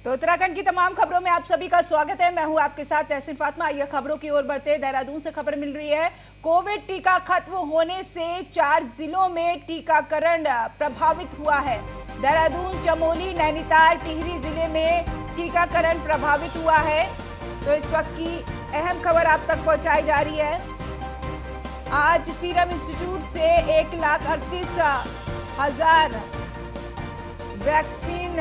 तो उत्तराखंड की तमाम खबरों में आप सभी का स्वागत है। मैं हूं आपके साथ तहसीन फातिमा। आइए खबरों की ओर बढ़ते। देहरादून से खबर मिल रही है, कोविड टीका खत्म होने से 4 जिलों में टीकाकरण प्रभावित हुआ है। देहरादून, चमोली, नैनीताल, टिहरी जिले में टीकाकरण प्रभावित हुआ है। तो इस वक्त की अहम खबर आप तक पहुंचाई जा रही है। आज सीरम इंस्टीट्यूट से 1,38,000 वैक्सीन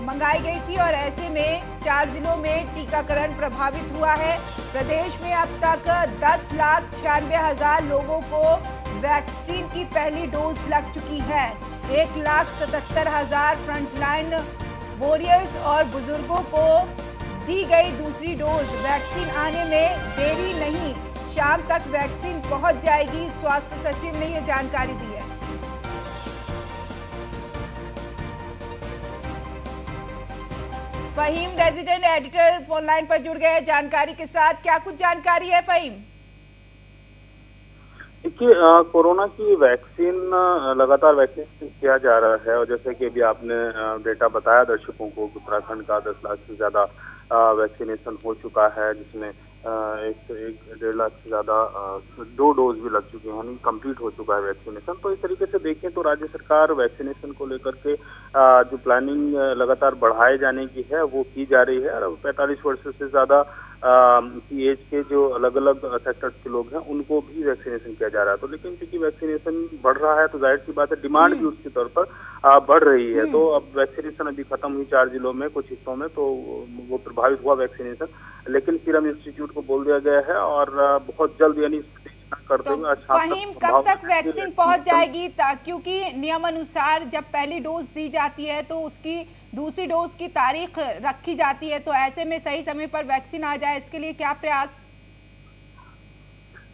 मंगाई गई थी और ऐसे में 4 जिलों में टीकाकरण प्रभावित हुआ है। प्रदेश में अब तक 10,96,000 लोगों को वैक्सीन की पहली डोज लग चुकी है। 1,77,000 फ्रंटलाइन वॉरियर्स और बुजुर्गों को दी गई दूसरी डोज। वैक्सीन आने में देरी नहीं, शाम तक वैक्सीन पहुंच जाएगी। स्वास्थ्य सचिव ने यह जानकारी दी है। Fahim, resident editor, phone line पर जुड़ गए जानकारी के साथ। क्या कुछ जानकारी है फहीम? देखिए, कोरोना की वैक्सीन लगातार वैक्सीन किया जा रहा है और जैसे कि अभी आपने डेटा बताया दर्शकों को, उत्तराखंड का 10 लाख से ज्यादा वैक्सीनेशन हो चुका है, जिसमें 1.5 लाख से ज्यादा 2 डोज भी लग चुके हैं, यानी कंप्लीट हो चुका है वैक्सीनेशन। तो इस तरीके से देखें तो राज्य सरकार वैक्सीनेशन को लेकर के जो प्लानिंग लगातार बढ़ाए जाने की है वो की जा रही है। और 45 वर्ष से ज्यादा की एज के जो अलग अलग सेक्टर्स के लोग हैं उनको भी वैक्सीनेशन किया जा रहा है। तो लेकिन क्योंकि वैक्सीनेशन बढ़ रहा है तो जाहिर सी बात है डिमांड भी उसके तौर पर बढ़ रही है। तो अब वैक्सीनेशन अभी खत्म हुई 4 जिलों में, कुछ हिस्सों में तो वो प्रभावित हुआ वैक्सीनेशन, लेकिन सीरम इंस्टीट्यूट को बोल दिया गया है और बहुत जल्द यानी करते हुए फहीम, कब तक वैक्सीन पहुंच जाएगी? क्योंकि नियम अनुसार जब पहली डोज दी जाती है तो उसकी दूसरी डोज की तारीख रखी जाती है, तो ऐसे में सही समय पर वैक्सीन आ जाए, इसके लिए क्या प्रयास?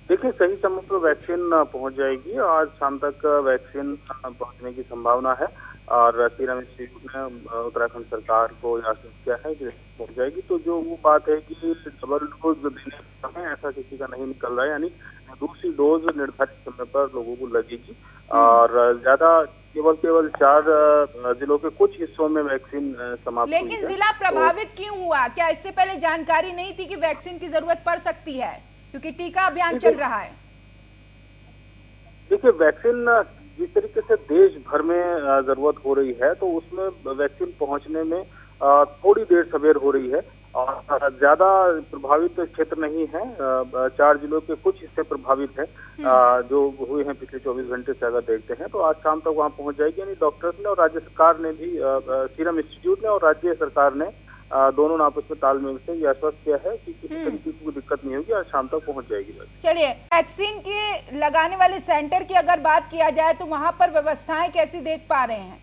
देखिए, सही समय पर वैक्सीन पहुंच जाएगी। आज शाम तक वैक्सीन पहुंचने की संभावना है और सीरम इंस्टीट्यूट ने उत्तराखंड सरकार को आश्वस्त किया है कि पहुंच जाएगी। तो जो वो बात है कि डबल डोज देने का समय ऐसा किसी का नहीं निकल रहा है, यानी दूसरी डोज निर्धारित समय पर लोगों को लगेगी और ज्यादा केवल 4 जिलों के कुछ हिस्सों में वैक्सीन समाप्त हुई है। लेकिन जिला प्रभावित क्यों हुआ? क्या इससे पहले जानकारी नहीं थी कि वैक्सीन की जरूरत पड़ सकती है, क्योंकि टीका अभियान चल रहा है? देखिए, वैक्सीन जिस तरीके से देश भर में जरूरत हो रही है तो उसमें वैक्सीन पहुंचने में थोड़ी देर सवेर हो रही है और ज्यादा प्रभावित क्षेत्र नहीं है। 4 जिलों के कुछ हिस्से प्रभावित है जो हुए हैं पिछले 24 घंटे से अगर देखते हैं। तो आज शाम तक वहां पहुंच जाएगी। यानी डॉक्टर्स ने और राज्य सरकार ने भी, सीरम इंस्टीट्यूट ने और राज्य सरकार ने दोनों ने आपस में तालमेल से यह आश्वस्त किया है कि किसी तरीके की कोई दिक्कत नहीं होगी और शाम तक पहुंच जाएगी। चलिए, वैक्सीन के लगाने वाले सेंटर की अगर बात किया जाए तो वहां पर व्यवस्थाएं कैसी देख पा रहे हैं?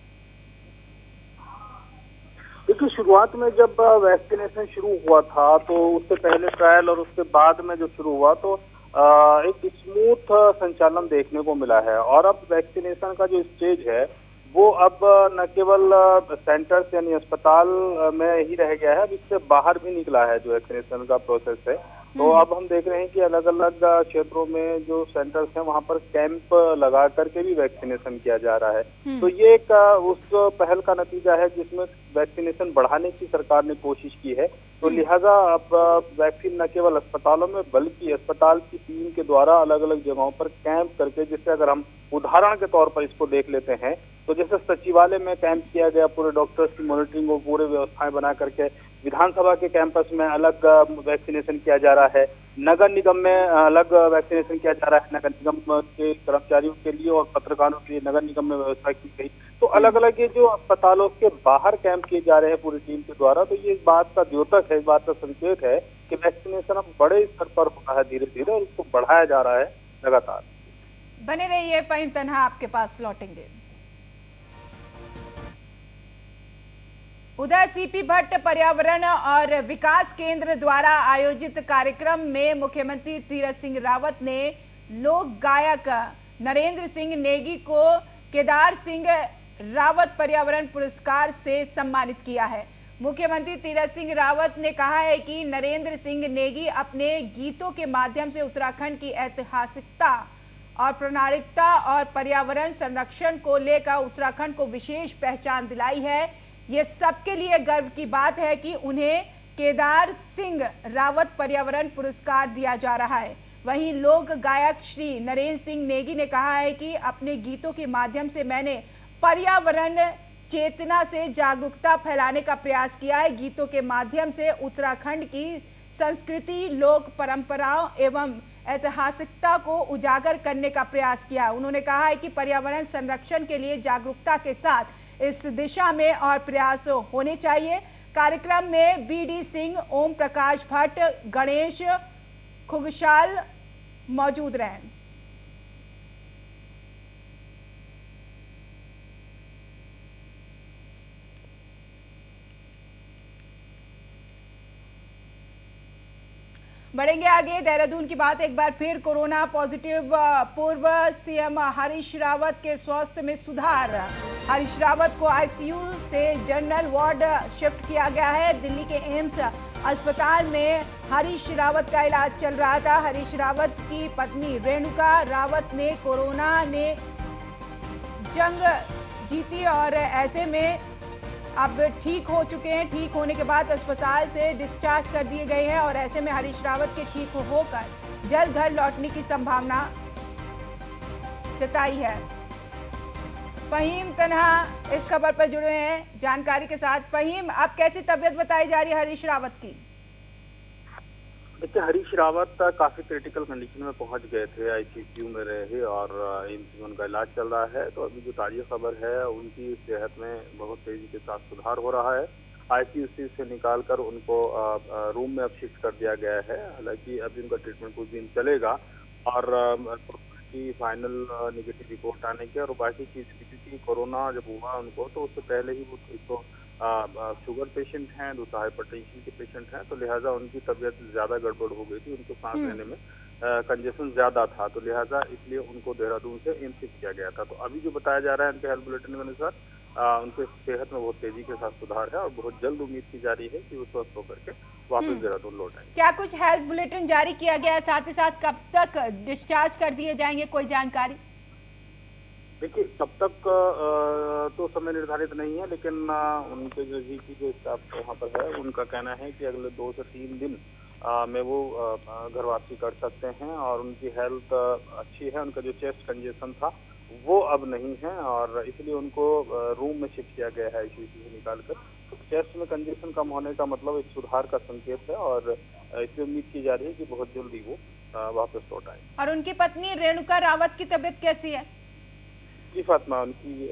देखिए, शुरुआत में जब वैक्सीनेशन शुरू हुआ था तो उससे पहले ट्रायल और उसके बाद में जो शुरू हुआ तो एक स्मूथ संचालन देखने को मिला है। और अब वैक्सीनेशन का जो स्टेज है वो अब न केवल सेंटर्स यानी अस्पताल में ही रह गया है, अब इससे बाहर भी निकला है जो वैक्सीनेशन का प्रोसेस है। तो अब हम देख रहे हैं कि अलग अलग क्षेत्रों में जो सेंटर्स हैं वहां पर कैंप लगा करके भी वैक्सीनेशन किया जा रहा है। तो ये एक उस पहल का नतीजा है जिसमें वैक्सीनेशन बढ़ाने की सरकार ने कोशिश की है। तो लिहाजा अब वैक्सीन न केवल अस्पतालों में बल्कि अस्पताल की टीम के द्वारा अलग अलग जगहों पर कैंप करके, जिससे अगर हम उदाहरण के तौर पर इसको देख लेते हैं तो जैसे सचिवालय में कैंप किया गया, पूरे डॉक्टर्स की मॉनिटरिंग और पूरे व्यवस्थाएं बना करके, विधानसभा के कैंपस में अलग वैक्सीनेशन किया जा रहा है, नगर निगम में अलग वैक्सीनेशन किया जा रहा है, नगर निगम के कर्मचारियों के लिए और पत्रकारों के लिए नगर निगम में व्यवस्था की गई। तो अलग अलग ये जो अस्पतालों के बाहर कैंप किए जा रहे हैं पूरी टीम के द्वारा, तो ये इस बात का द्योतक है, इस बात का संकेत है कि वैक्सीनेशन अब बड़े स्तर पर हो रहा है धीरे धीरे और इसको बढ़ाया जा रहा है लगातार। बने रहिए फहीम तन्हा, आपके पास लौटेंगे। उधर सीपी भट्ट पर्यावरण और विकास केंद्र द्वारा आयोजित कार्यक्रम में मुख्यमंत्री तीरथ सिंह रावत ने लोक गायक नरेंद्र सिंह नेगी को केदार सिंह रावत पर्यावरण पुरस्कार से सम्मानित किया है। मुख्यमंत्री तीरथ सिंह रावत ने कहा है कि नरेंद्र सिंह नेगी अपने गीतों के माध्यम से उत्तराखंड की ऐतिहासिकता और प्रामाणिकता और पर्यावरण संरक्षण को लेकर उत्तराखंड को विशेष पहचान दिलाई है। ये सबके लिए गर्व की बात है कि उन्हें केदार सिंह रावत पर्यावरण पुरस्कार दिया जा रहा है। वहीं लोक गायक श्री नरेंद्र सिंह नेगी ने कहा है कि अपने गीतों के माध्यम से मैंने पर्यावरण चेतना से जागरूकता फैलाने का प्रयास किया है। गीतों के माध्यम से उत्तराखंड की संस्कृति, लोक परंपराओं एवं ऐतिहासिकता को उजागर करने का प्रयास किया। उन्होंने कहा है कि पर्यावरण संरक्षण के लिए जागरूकता के साथ इस दिशा में और प्रयास होने चाहिए। कार्यक्रम में बीडी सिंह, ओम प्रकाश भट्ट, गणेश खुगशाल मौजूद रहे। बढ़ेंगे आगे। देहरादून की बात एक बार फिर, कोरोना पॉजिटिव पूर्व सीएम हरीश रावत के स्वास्थ्य में सुधार। हरीश रावत को आईसीयू से जनरल वार्ड शिफ्ट किया गया है। दिल्ली के एम्स अस्पताल में हरीश रावत का इलाज चल रहा था। हरीश रावत की पत्नी रेणुका रावत ने कोरोना ने जंग जीती और ऐसे में अब ठीक हो चुके हैं। ठीक होने के बाद अस्पताल से डिस्चार्ज कर दिए गए हैं और ऐसे में हरीश रावत के ठीक होकर जल्द घर लौटने की संभावना जताई है। फहीम तन्हा इस खबर पर जुड़े हैं जानकारी के साथ। फहीम, अब कैसी तबीयत बताई जा रही है हरीश रावत की? देखिए, हरीश रावत काफी क्रिटिकल कंडीशन में पहुंच गए थे, आईसीयू में रहे और एम्स में उनका इलाज चल रहा है। तो अभी जो ताज़ा खबर है, उनकी सेहत में बहुत तेजी के साथ सुधार हो रहा है। आईसीयू से निकालकर उनको रूम में अब शिफ्ट कर दिया गया है। हालांकि अभी उनका ट्रीटमेंट कुछ दिन चलेगा और की फाइनल नेगेटिव रिपोर्ट आने की और बाकी चीज क्योंकि कोरोना जब हुआ उनको तो उससे पहले ही वो एक तो शुगर पेशेंट हैं, दूसरा हाइपरटेंशन के पेशेंट हैं, तो लिहाजा उनकी तबीयत ज्यादा गड़बड़ हो गई थी। उनको सांस लेने में कंजेशन ज्यादा था, तो लिहाजा इसलिए उनको देहरादून से एम्स शिफ्ट किया गया था। तो अभी जो बताया जा रहा है उनके हेल्थ बुलेटिन के अनुसार उनके सेहत में बहुत तेजी के साथ सुधार है और बहुत जल्द उम्मीद की जा रही है कि वो स्वस्थ होकर के वापस देहरादून लौट आएंगे। क्या कुछ हेल्थ बुलेटिन जारी किया गया है? साथ ही साथ कब तक डिस्चार्ज कर दिए जाएंगे, कोई जानकारी? देखिए, तब तक तो समय निर्धारित नहीं है, लेकिन उनके जो जीपी जो स्टाफ वहाँ पर है उनका कहना है कि अगले 2 से 3 दिन में वो घर वापसी कर सकते हैं और उनकी हेल्थ अच्छी है। उनका जो चेस्ट कंजेशन था वो अब नहीं है और इसलिए उनको रूम में शिफ्ट किया गया है आईसीयू से निकालकर। तो चेस्ट में कंजेशन कम होने का मतलब एक सुधार का संकेत है और इसलिए उम्मीद की जा रही है कि बहुत जल्दी वो वापस लौट आए। और उनकी पत्नी रेणुका रावत की तबीयत कैसी है? जी फातिमा, उनकी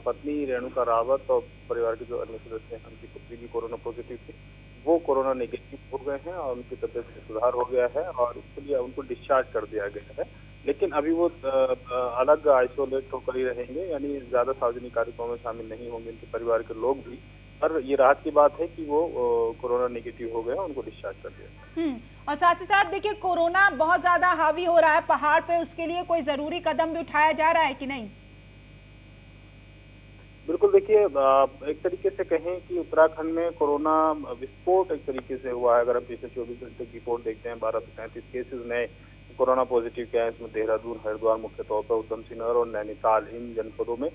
पत्नी रेणुका रावत और परिवार के जो अन्य सदस्य हैं, उनकी पुत्री भी कोरोना पॉजिटिव थी, वो कोरोना नेगेटिव हो गए हैं और उनकी तबीयत में सुधार हो गया है और इसके लिए उनको डिस्चार्ज कर दिया गया है। लेकिन अभी वो अलग आइसोलेट होकर ही रहेंगे, यानी ज्यादा सार्वजनिक कार्यक्रमों में शामिल नहीं होंगे उनके परिवार के लोग भी। पर ये राहत की बात है कि वो कोरोना नेगेटिव हो गए, उनको डिस्चार्ज कर दिया। और साथ ही साथ देखिए, कोरोना बहुत ज्यादा हावी हो रहा है पहाड़ पे, उसके लिए कोई जरूरी कदम भी उठाया जा रहा है कि नहीं? बिल्कुल, देखिए, एक तरीके से कहें कि उत्तराखंड में कोरोना विस्फोट एक तरीके से हुआ है। अगर हम पिछले 24 घंटे की रिपोर्ट देखते हैं, 12 से 35 केसेस नए कोरोना पॉजिटिव के हैं। इसमें देहरादून, हरिद्वार मुख्य तौर पर, उधम सिंह नगर और नैनीताल, इन जनपदों में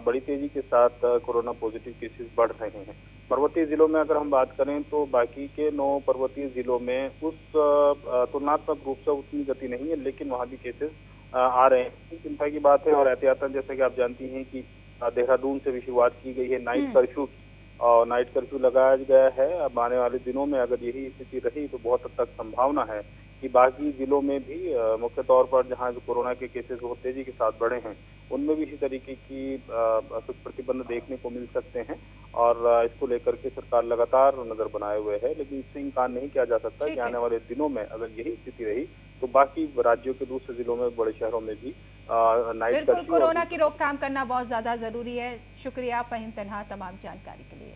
बड़ी तेजी के साथ कोरोना पॉजिटिव केसेस बढ़ रहे हैं। पर्वतीय जिलों में अगर हम बात करें तो बाकी के 9 पर्वतीय जिलों में उस तुलनात्मक रूप से उतनी गति नहीं है, लेकिन वहाँ भी केसेस आ रहे हैं। चिंता की बात है और एहतियातन, जैसे कि आप जानती हैं कि देहरादून से भी शुरुआत की गई है नाइट कर्फ्यू की और नाइट कर्फ्यू लगाया गया है। अब आने वाले दिनों में अगर यही स्थिति रही तो बहुत हद तक संभावना है कि बाकी जिलों में भी मुख्य तौर पर जहां कोरोना के केसेस बहुत तेजी के साथ बढ़े हैं, उनमें भी इसी तरीके की कुछ प्रतिबंध देखने को मिल सकते हैं और इसको लेकर के सरकार लगातार नजर बनाए हुए है। लेकिन इससे इनकार नहीं किया जा सकता कि आने वाले दिनों में अगर यही स्थिति रही तो बाकी राज्यों के दूसरे जिलों में, बड़े शहरों में भी नाइट कर्फ्यू। बिल्कुल, कोरोना की रोकथाम करना बहुत ज्यादा जरूरी है। शुक्रिया फहीम तन्हा तमाम जानकारी के लिए।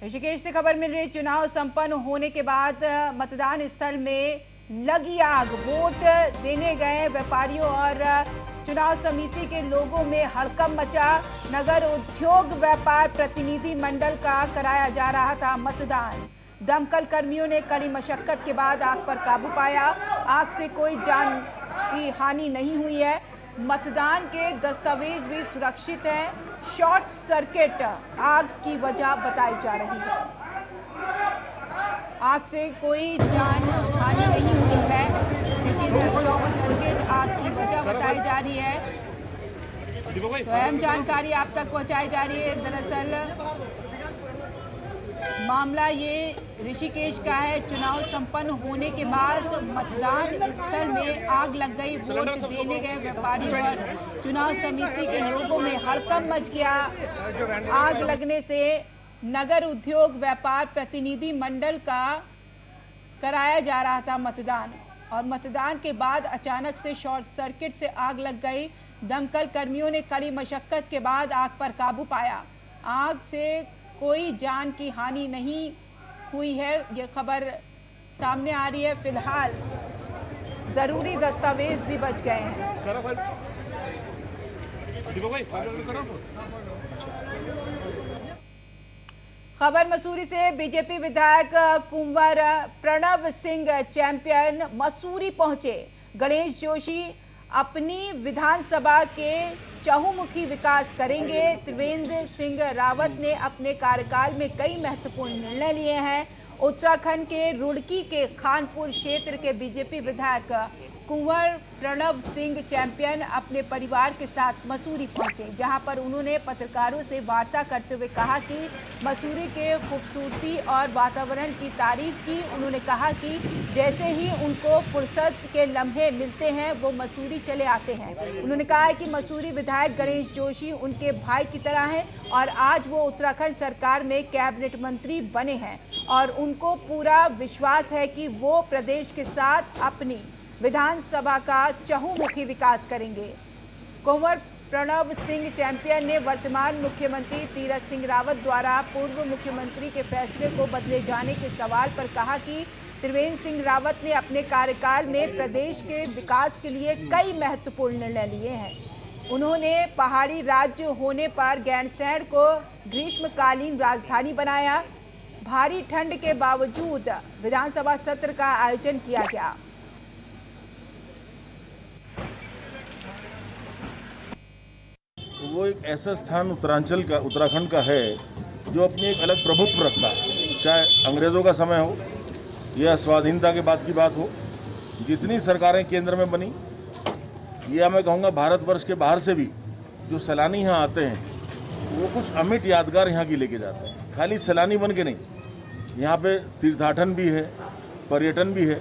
ऋषिकेश से खबर मिल रही, चुनाव संपन्न होने के बाद मतदान स्थल में लगी आग। वोट देने गए व्यापारियों और चुनाव समिति के लोगों में हड़कंप मचा। नगर उद्योग व्यापार प्रतिनिधि मंडल का कराया जा रहा था मतदान। दमकल कर्मियों ने कड़ी मशक्कत के बाद आग पर काबू पाया। आग से कोई जान की हानि नहीं हुई है। मतदान के दस्तावेज भी सुरक्षित हैं। शॉर्ट सर्किट आग की वजह बताई जा रही है। आग से कोई जान हानि नहीं हुई है, लेकिन शॉर्ट सर्किट आग की वजह बताई जा रही है। तो अहम जानकारी आप तक पहुंचाई जा रही है। दरअसल मामला ये ऋषिकेश का है। चुनाव संपन्न होने के बाद मतदान स्थल में आग लग गई। वोट देने गए व्यापारी और चुनाव समिति के लोगों में हड़कंप मच गया। आग लगने से नगर उद्योग व्यापार प्रतिनिधि मंडल का कराया जा रहा था मतदान, और मतदान के बाद अचानक से शॉर्ट सर्किट से आग लग गई। दमकल कर्मियों ने कड़ी मशक्कत के बाद आग पर काबू पाया। आग से कोई जान की हानि नहीं हुई है, ये खबर सामने आ रही है। फिलहाल जरूरी दस्तावेज भी बच गए हैं। खबर मसूरी से। बीजेपी विधायक कुंवर प्रणव सिंह चैंपियन मसूरी पहुंचे। गणेश जोशी अपनी विधानसभा के चहुमुखी विकास करेंगे। त्रिवेंद्र सिंह रावत ने अपने कार्यकाल में कई महत्वपूर्ण निर्णय लिए हैं। उत्तराखंड के रुड़की के खानपुर क्षेत्र के बीजेपी विधायक कुंवर प्रणव सिंह चैंपियन अपने परिवार के साथ मसूरी पहुंचे, जहां पर उन्होंने पत्रकारों से वार्ता करते हुए कहा कि मसूरी के खूबसूरती और वातावरण की तारीफ की। उन्होंने कहा कि जैसे ही उनको फुर्सत के लम्हे मिलते हैं वो मसूरी चले आते हैं। उन्होंने कहा है कि मसूरी विधायक गणेश जोशी उनके भाई की तरह हैं और आज वो उत्तराखंड सरकार में कैबिनेट मंत्री बने हैं और उनको पूरा विश्वास है कि वो प्रदेश के साथ अपनी विधानसभा का चहुमुखी विकास करेंगे। कुंवर प्रणव सिंह चैंपियन ने वर्तमान मुख्यमंत्री तीरथ सिंह रावत द्वारा पूर्व मुख्यमंत्री के फैसले को बदले जाने के सवाल पर कहा कि त्रिवेंद्र सिंह रावत ने अपने कार्यकाल में प्रदेश के विकास के लिए कई महत्वपूर्ण निर्णय लिए हैं। उन्होंने पहाड़ी राज्य होने पर गैरसैंण को ग्रीष्मकालीन राजधानी बनाया। भारी ठंड के बावजूद विधानसभा सत्र का आयोजन किया गया। वो एक ऐसा स्थान उत्तराखंड का है जो अपनी एक अलग प्रभुत्व रखता है, चाहे अंग्रेज़ों का समय हो या स्वाधीनता के बाद की बात हो। जितनी सरकारें केंद्र में बनी, या मैं कहूँगा भारतवर्ष के बाहर से भी जो सैलानी यहाँ आते हैं वो कुछ अमिट यादगार यहाँ की लेके जाते हैं। खाली सैलानी बन के नहीं, यहाँ पे तीर्थाटन भी है, पर्यटन भी है।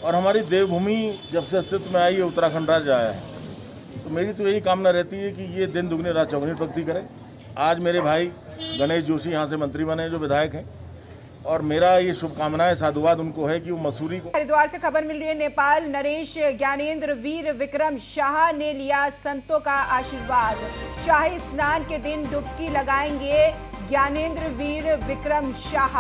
और हमारी देवभूमि जब से अस्तित्व में आई है, उत्तराखंड राज्य आया है, तो मेरी तो यही कामना रहती है कि ये दिन दुगने रात चौगुनी प्रगति करें। आज मेरे भाई गणेश जोशी यहाँ से मंत्री बने हैं, जो विधायक हैं, और मेरा ये शुभकामनाएं साधुवाद उनको है कि वो मसूरी को। हरिद्वार से खबर मिल रही है। नेपाल नरेश ज्ञानेंद्र वीर विक्रम शाह ने लिया संतों का आशीर्वाद। शाही स्नान के दिन डुबकी लगाएंगे ज्ञानेंद्र वीर विक्रम शाह।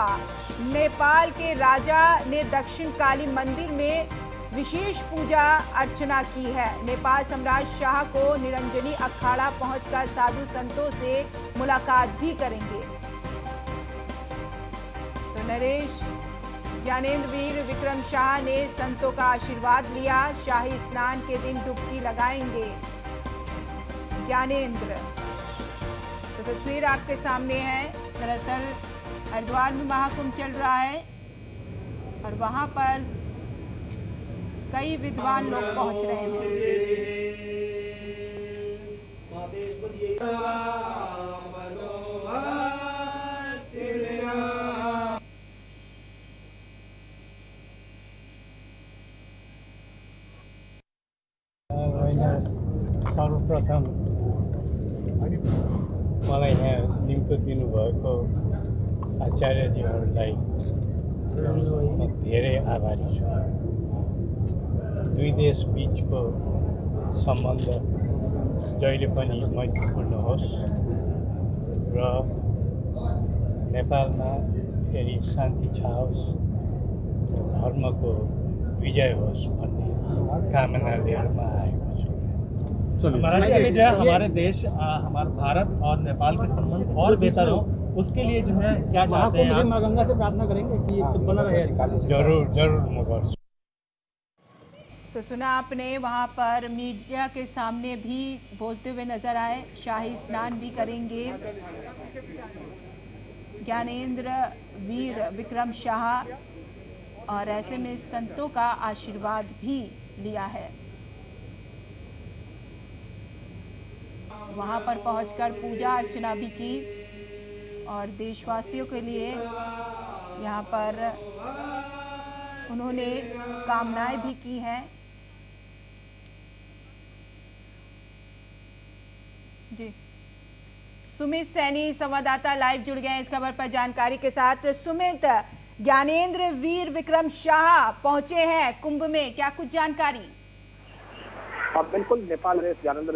नेपाल के राजा ने दक्षिण काली मंदिर में विशेष पूजा अर्चना की है। नेपाल सम्राट शाह को निरंजनी अखाड़ा पहुंचकर साधु संतों से मुलाकात भी करेंगे। तो नरेश ज्ञानेंद्र वीर विक्रम शाह ने संतों का आशीर्वाद लिया। शाही स्नान के दिन डुबकी लगाएंगे ज्ञानेंद्र। तो तस्वीर आपके सामने है। दरअसल हरिद्वार में महाकुंभ चल रहा है और वहां पर कई विद्वान लोग पहुंच रहे हैं। सर्वप्रथम मलाई यहाँ निम्तो दिनुभएको आचार्यजीहरूलाई म धेरै आभारी छु। दुई देश बीचको सम्बन्ध जहिले पनि मैत्रीपूर्ण होस् र नेपालमा फेरि शान्ति छाओस्, धर्मको विजय होस् भन्ने कामना लिएर म आएको छु। महाराज जो है हमारे देश हमारे भारत और नेपाल के संबंध और बेहतर हो, उसके लिए जो है क्या चाहते हैं? माँ गंगा से प्रार्थना करेंगे कि बना रहे। जरूर जरूर म गर्छु। तो तो सुना आपने, वहां पर मीडिया के सामने भी बोलते हुए नजर आए, शाही स्नान भी करेंगे ज्ञानेंद्र वीर विक्रम शाह, और ऐसे में संतों का आशीर्वाद भी लिया है। वहां पर पहुंचकर पूजा अर्चना भी की और देशवासियों के लिए यहाँ पर उन्होंने कामनाएं भी की हैं। जी, सुमित सैनी संवाददाता लाइव जुड़ गए हैं इस खबर पर जानकारी के साथ। सुमित, ज्ञानेंद्र वीर विक्रम शाह पहुंचे हैं कुंभ में, क्या कुछ जानकारी? बिल्कुल, नेपाल रेस ज्ञानेंद्र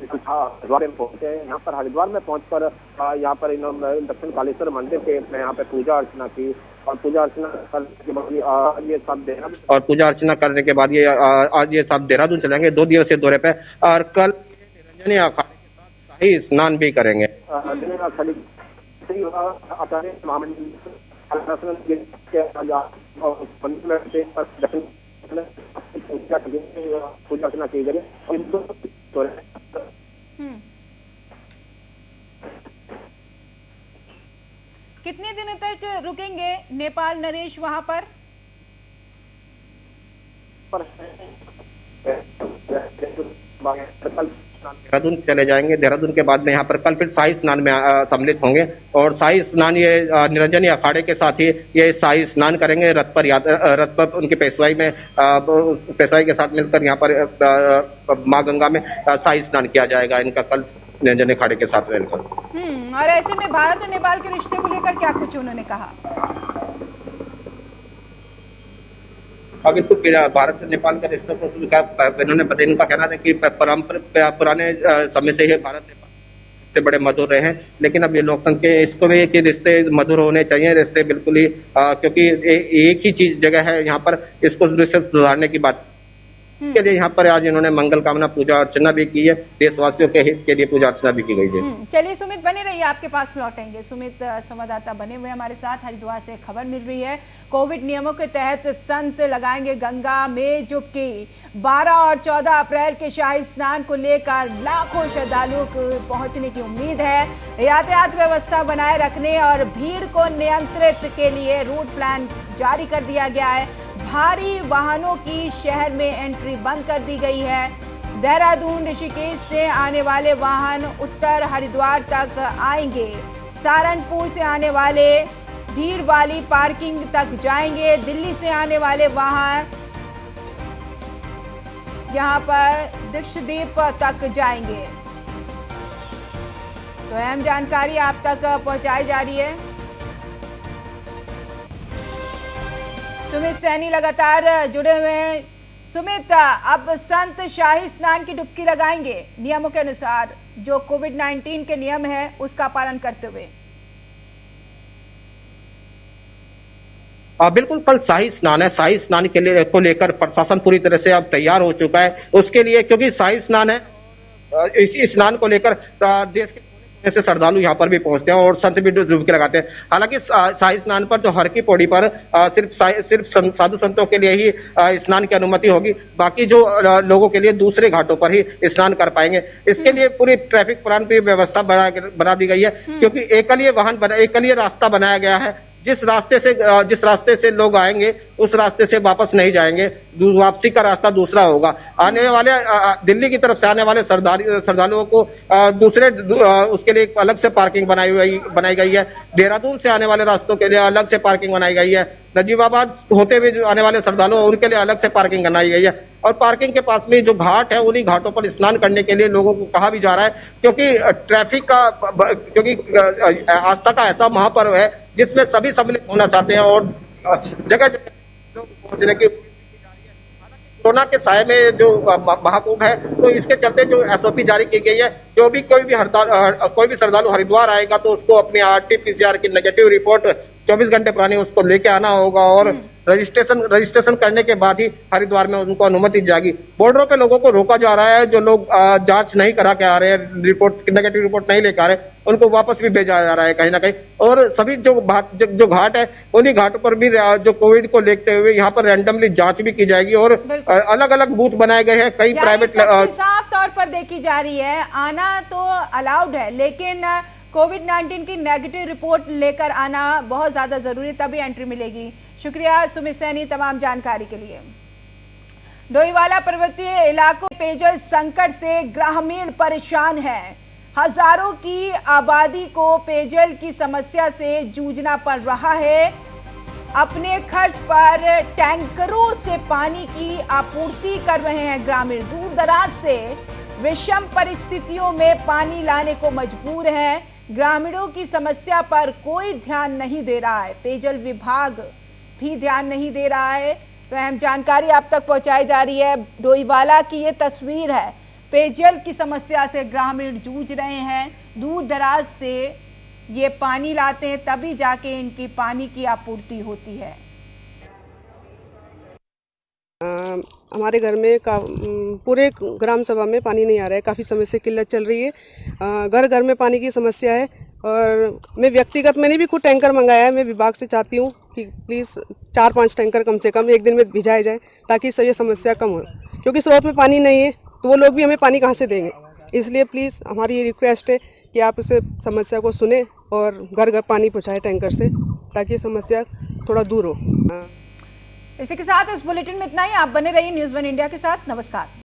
हरिद्वार में पहुंचे हैं। यहाँ पर हरिद्वार में पहुंचकर यहाँ पर इन्होंने दक्षिण कालेश्वर मंदिर के यहाँ पे पूजा अर्चना की और पूजा अर्चना करने के बाद ये सब देहरादून और पूजा अर्चना करने के बाद ये आज ये सब देहरादून चलेंगे 2 दिवसीय दौरे पे, और कल निरंजनी अखाड़े के साथ शाही स्नान भी करेंगे। पूजा अर्चना की गई और कितने दिनों तक रुकेंगे नेपाल नरेश वहां पर? देहरादून चले जाएंगे। देहरादून के बाद में यहाँ पर कल फिर शाही स्नान में सम्मिलित होंगे और शाही स्नान ये निरंजनी अखाड़े के साथ ही ये शाही स्नान करेंगे। रथ पर उनकी पेशवाई में पेशवाई के साथ मिलकर यहाँ पर माँ गंगा में शाही स्नान किया जाएगा इनका कल निरंजनी अखाड़े के साथ मिलकर। और ऐसे में भारत और नेपाल के रिश्ते को लेकर क्या कुछ उन्होंने कहा? अभी तो भारत और नेपाल के रिश्तों को इन्होंने बताया, इनका कहना था कि पुराने समय से ही भारत नेपाल से बड़े मधुर रहे हैं, लेकिन अब ये लोकतंत्र के इसको भी कि रिश्ते मधुर होने चाहिए, रिश्ते बिल्कुल ही क्योंकि एक ही चीज जगह है यहाँ पर, इसको सुधारने की बात के लिए यहाँ पर आज इन्होंने मंगल कामना पूजा अर्चना भी की है। देशवासियों के हित के लिए पूजा अर्चना भी की गई है। चलिए सुमित बने रहिए, आपके पास लौटेंगे। सुमित संवाददाता बने हुए हमारे साथ, हरिद्वार से खबर मिल रही है। कोविड नियमों के तहत संत लगाएंगे गंगा में डुबकी। 12 और 14 अप्रैल के शाही स्नान को लेकर लाखों श्रद्धालुओं को पहुंचने की उम्मीद है। यातायात व्यवस्था बनाए रखने और भीड़ को नियंत्रित के लिए रूट प्लान जारी कर दिया गया है। भारी वाहनों की शहर में एंट्री बंद कर दी गई है। देहरादून ऋषिकेश से आने वाले वाहन उत्तर हरिद्वार तक आएंगे। सहारनपुर से आने वाले भीड़ वाली पार्किंग तक जाएंगे। दिल्ली से आने वाले वाहन यहां पर दीक्षद्वीप तक जाएंगे। तो अहम जानकारी आप तक पहुंचाई जा रही है। सुमित सैनी लगातार जुड़े हुए हैं। सुमित, अब संत शाही स्नान की डुबकी लगाएंगे नियमों के अनुसार, जो कोविड-19 के नियम है उसका पालन करते हुए। बिल्कुल, कल शाही स्नान है। शाही स्नान के लिए को लेकर प्रशासन पूरी तरह से अब तैयार हो चुका है। उसके लिए क्योंकि शाही स्नान है, इस स्नान को लेकर देश के से श्रद्धालु यहाँ पर भी पहुंचते हैं और संत भी डुबकी लगाते हैं। हालांकि शाही स्नान पर जो हर की पौड़ी पर सिर्फ साधु संतों के लिए ही स्नान की अनुमति होगी, बाकी जो लोगों के लिए दूसरे घाटों पर ही स्नान कर पाएंगे। इसके लिए पूरी ट्रैफिक प्लान की व्यवस्था बना दी गई है, क्योंकि एकलीय रास्ता बनाया गया है। जिस रास्ते से लोग आएंगे उस रास्ते से वापस नहीं जाएंगे, वापसी का रास्ता दूसरा होगा। आने वाले दिल्ली की तरफ से आने वाले श्रद्धालुओं को उसके लिए एक अलग से पार्किंग बनाई गई है। देहरादून से आने वाले रास्तों के लिए अलग से पार्किंग बनाई गई है। नजीबाबाद होते हुए जो आने वाले श्रद्धालु उनके लिए अलग से पार्किंग बनाई गई है। और पार्किंग के पास में जो घाट है उन्हीं घाटों पर स्नान करने के लिए लोगों को कहा भी जा रहा है, क्योंकि आस्था का ऐसा महापर्व है जिसमें सभी सम्मिलित होना चाहते हैं और जगह जगह पहुंचने की कोरोना के साये में जो महाकुंभ है, तो इसके चलते जो SOP जारी की गई है, जो भी कोई भी श्रद्धालु हरिद्वार आएगा तो उसको अपनी RT-PCR की नेगेटिव रिपोर्ट 24 घंटे पुरानी उसको लेके आना होगा और रजिस्ट्रेशन करने के बाद ही हरिद्वार में उनको अनुमति जाएगी। बॉर्डरों पे लोगों को रोका जा रहा है, जो लोग जांच नहीं करा के आ रहे हैं, नेगेटिव रिपोर्ट नहीं लेकर आ रहे, उनको वापस भी भेजा जा रहा है कहीं ना कहीं। और सभी जो घाट है, उन्हीं घाटों पर भी जो कोविड को देखते हुए यहाँ पर रैंडमली जांच भी की जाएगी और अलग अलग बूथ बनाए गए हैं। कई प्राइवेट साफ तौर पर देखी जा रही है, आना तो अलाउड है, लेकिन कोविड-19 की नेगेटिव रिपोर्ट लेकर आना बहुत ज्यादा जरूरी, तभी एंट्री मिलेगी। शुक्रिया सुमित सैनी तमाम जानकारी के लिए। डोईवाला पर्वतीय इलाकों में पेयजल संकट से ग्रामीण परेशान हैं। हजारों की आबादी को पेयजल की समस्या से जूझना पड़ रहा है। अपने खर्च पर टैंकरों से पानी की आपूर्ति कर रहे हैं ग्रामीण। दूर दराज से विषम परिस्थितियों में पानी लाने को मजबूर हैं। ग्रामीणों की समस्या पर कोई ध्यान नहीं दे रहा है, पेयजल विभाग भी ध्यान नहीं दे रहा है। तो अहम जानकारी आप तक पहुंचाई जा रही है। डोईवाला की ये तस्वीर है, पेयजल की समस्या से ग्रामीण जूझ रहे हैं। दूर दराज से ये पानी लाते हैं, तभी जाके इनकी पानी की आपूर्ति होती है। हमारे घर में पूरे ग्राम सभा में पानी नहीं आ रहा है, काफ़ी समय से किल्लत चल रही है। घर घर में पानी की समस्या है और मैंने भी खुद टैंकर मंगाया है। मैं विभाग से चाहती हूँ कि प्लीज़ 4-5 टैंकर कम से कम एक दिन में भिजाए जाए, ताकि ये समस्या कम हो, क्योंकि स्रोत में पानी नहीं है तो वो लोग भी हमें पानी कहाँ से देंगे। इसलिए प्लीज़ हमारी ये रिक्वेस्ट है कि आप उसे समस्या को सुने और घर घर पानी पहुँचाए टैंकर से, ताकि ये समस्या थोड़ा दूर हो। इसी के साथ इस बुलेटिन में इतना ही। आप बने रहिए न्यूज़ 1 इंडिया के साथ। नमस्कार।